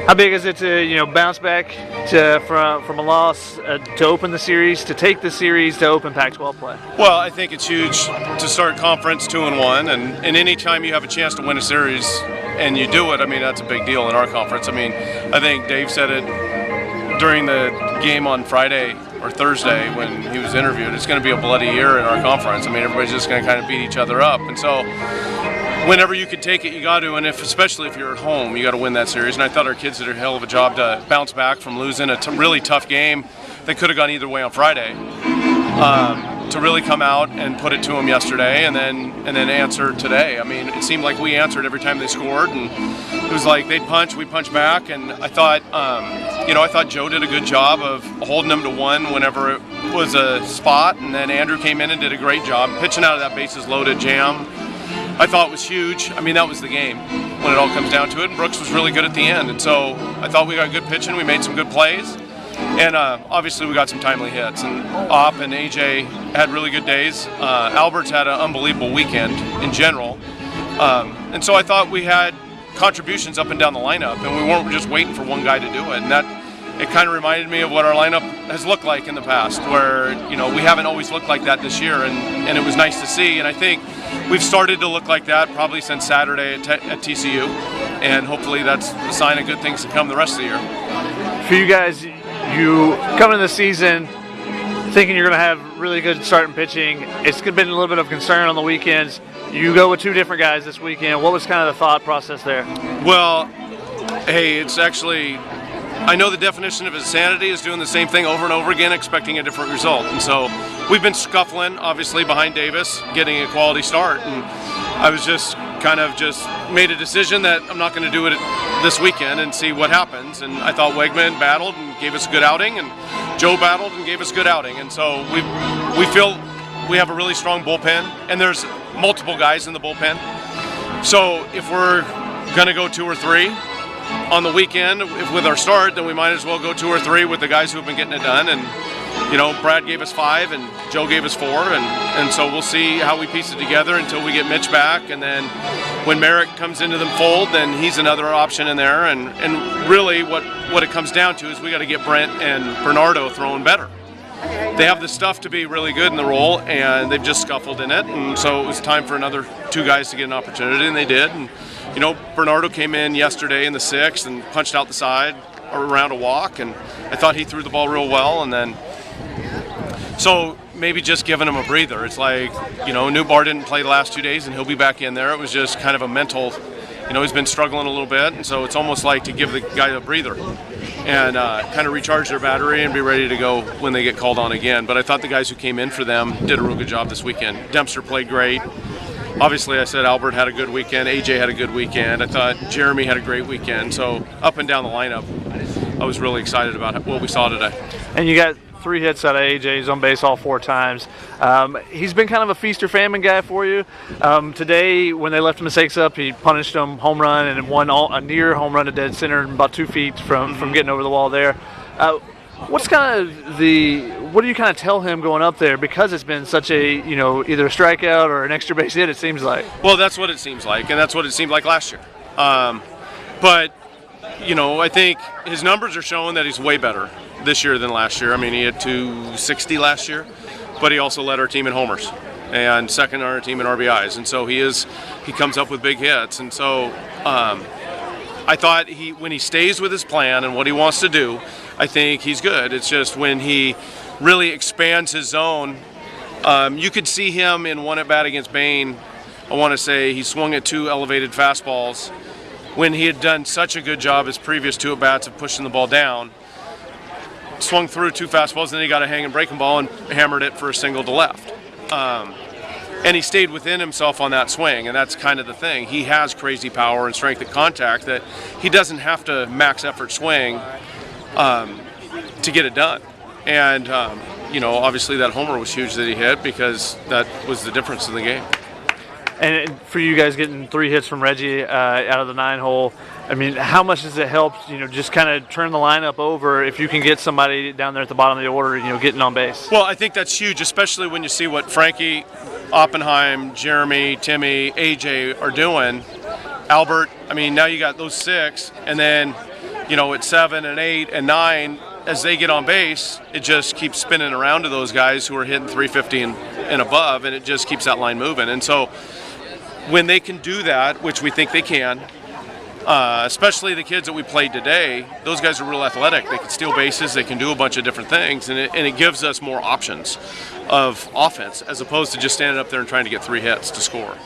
How big is it to bounce back from a loss to open the series, to take the series to open Pac-12 play? Well, I think it's huge to start conference 2-1, and any time you have a chance to win a series and you do it, I mean, that's a big deal in our conference. I mean, I think Dave said it during the game on Friday or Thursday when he was interviewed. It's going to be a bloody year in our conference. I mean, everybody's just going to kind of beat each other up, and so whenever you can take it, you got to, and especially if you're at home, you got to win that series. And I thought our kids did a hell of a job to bounce back from losing a really tough game that could have gone either way on Friday. To really come out and put it to them yesterday, and then answer today. I mean, it seemed like we answered every time they scored, and it was like they'd punch, we punch back. And I thought, I thought Joe did a good job of holding them to one whenever it was a spot, and then Andrew came in and did a great job pitching out of that bases loaded jam. I thought it was huge. I mean, that was the game when it all comes down to it. And Brooks was really good at the end. And so I thought we got good pitching. We made some good plays. And obviously we got some timely hits. And Opp and AJ had really good days. Albert's had an unbelievable weekend in general. And so I thought we had contributions up and down the lineup. And we weren't just waiting for one guy to do it. And it kind of reminded me of what our lineup has looked like in the past, where, we haven't always looked like that this year. And it was nice to see. And I think we've started to look like that probably since Saturday at TCU, and hopefully that's a sign of good things to come the rest of the year. For you guys, you come into the season thinking you're going to have really good starting pitching. It's been a little bit of concern on the weekends. You go with two different guys this weekend. What was kind of the thought process there? Well, hey, it's actually, I know the definition of insanity is doing the same thing over and over again, expecting a different result. And so we've been scuffling, obviously, behind Davis, getting a quality start. And I was just made a decision that I'm not going to do it this weekend and see what happens. And I thought Wegman battled and gave us a good outing, and Joe battled and gave us a good outing. And so we feel we have a really strong bullpen, and there's multiple guys in the bullpen. So if we're going to go 2 or 3 on the weekend with our start, then we might as well go 2 or 3 with the guys who have been getting it done. And Brad gave us 5 and Joe gave us 4, and so we'll see how we piece it together until we get Mitch back. And then when Merrick comes into the fold, then he's another option in there. And really what it comes down to is we got to get Brent and Bernardo throwing better. They have the stuff to be really good in the role, and they've just scuffled in it. And so it was time for another 2 guys to get an opportunity, and they did. And Bernardo came in yesterday in the 6th and punched out the side around a walk, and I thought he threw the ball real well. And then so maybe just giving him a breather. It's like, Newbar didn't play the last 2 days, and he'll be back in there. It was just kind of a mental, he's been struggling a little bit, and so it's almost like to give the guy a breather and kind of recharge their battery and be ready to go when they get called on again. But I thought the guys who came in for them did a real good job this weekend. Dempster played great. Obviously, I said Albert had a good weekend. AJ had a good weekend. I thought Jeremy had a great weekend. So up and down the lineup, I was really excited about what we saw today. And you got 3 hits out of AJ. He's on base all 4 times. He's been kind of a feast or famine guy for you. Today, when they left mistakes up, he punished them, home run, and won a near home run to dead center, about 2 feet from getting over the wall there. What do you kind of tell him going up there, because it's been such a, either a strikeout or an extra base hit, it seems like? Well, that's what it seems like, and that's what it seemed like last year. But I think his numbers are showing that he's way better this year than last year. I mean, he had 260 last year, but he also led our team in homers and second on our team in RBIs. And so he comes up with big hits. And so I thought when he stays with his plan and what he wants to do, I think he's good. It's just when he really expands his zone, you could see him in one at-bat against Bain. I want to say he swung at 2 elevated fastballs when he had done such a good job his previous 2 at-bats of pushing the ball down. Swung through 2 fastballs, then he got a hanging breaking ball and hammered it for a single to left. And he stayed within himself on that swing, and that's kind of the thing. He has crazy power and strength at contact that he doesn't have to max effort swing to get it done. And, obviously that homer was huge that he hit, because that was the difference in the game. And for you guys getting 3 hits from Reggie out of the 9-hole, I mean, how much does it help, just kind of turn the lineup over if you can get somebody down there at the bottom of the order, getting on base? Well, I think that's huge, especially when you see what Frankie, Oppenheim, Jeremy, Timmy, AJ are doing. Albert, I mean, now you got those 6, and then at 7 and 8 and 9, as they get on base, it just keeps spinning around to those guys who are hitting 350 and above, and it just keeps that line moving. And so when they can do that, which we think they can, especially the kids that we played today, those guys are real athletic. They can steal bases, they can do a bunch of different things, and it gives us more options of offense as opposed to just standing up there and trying to get 3 hits to score.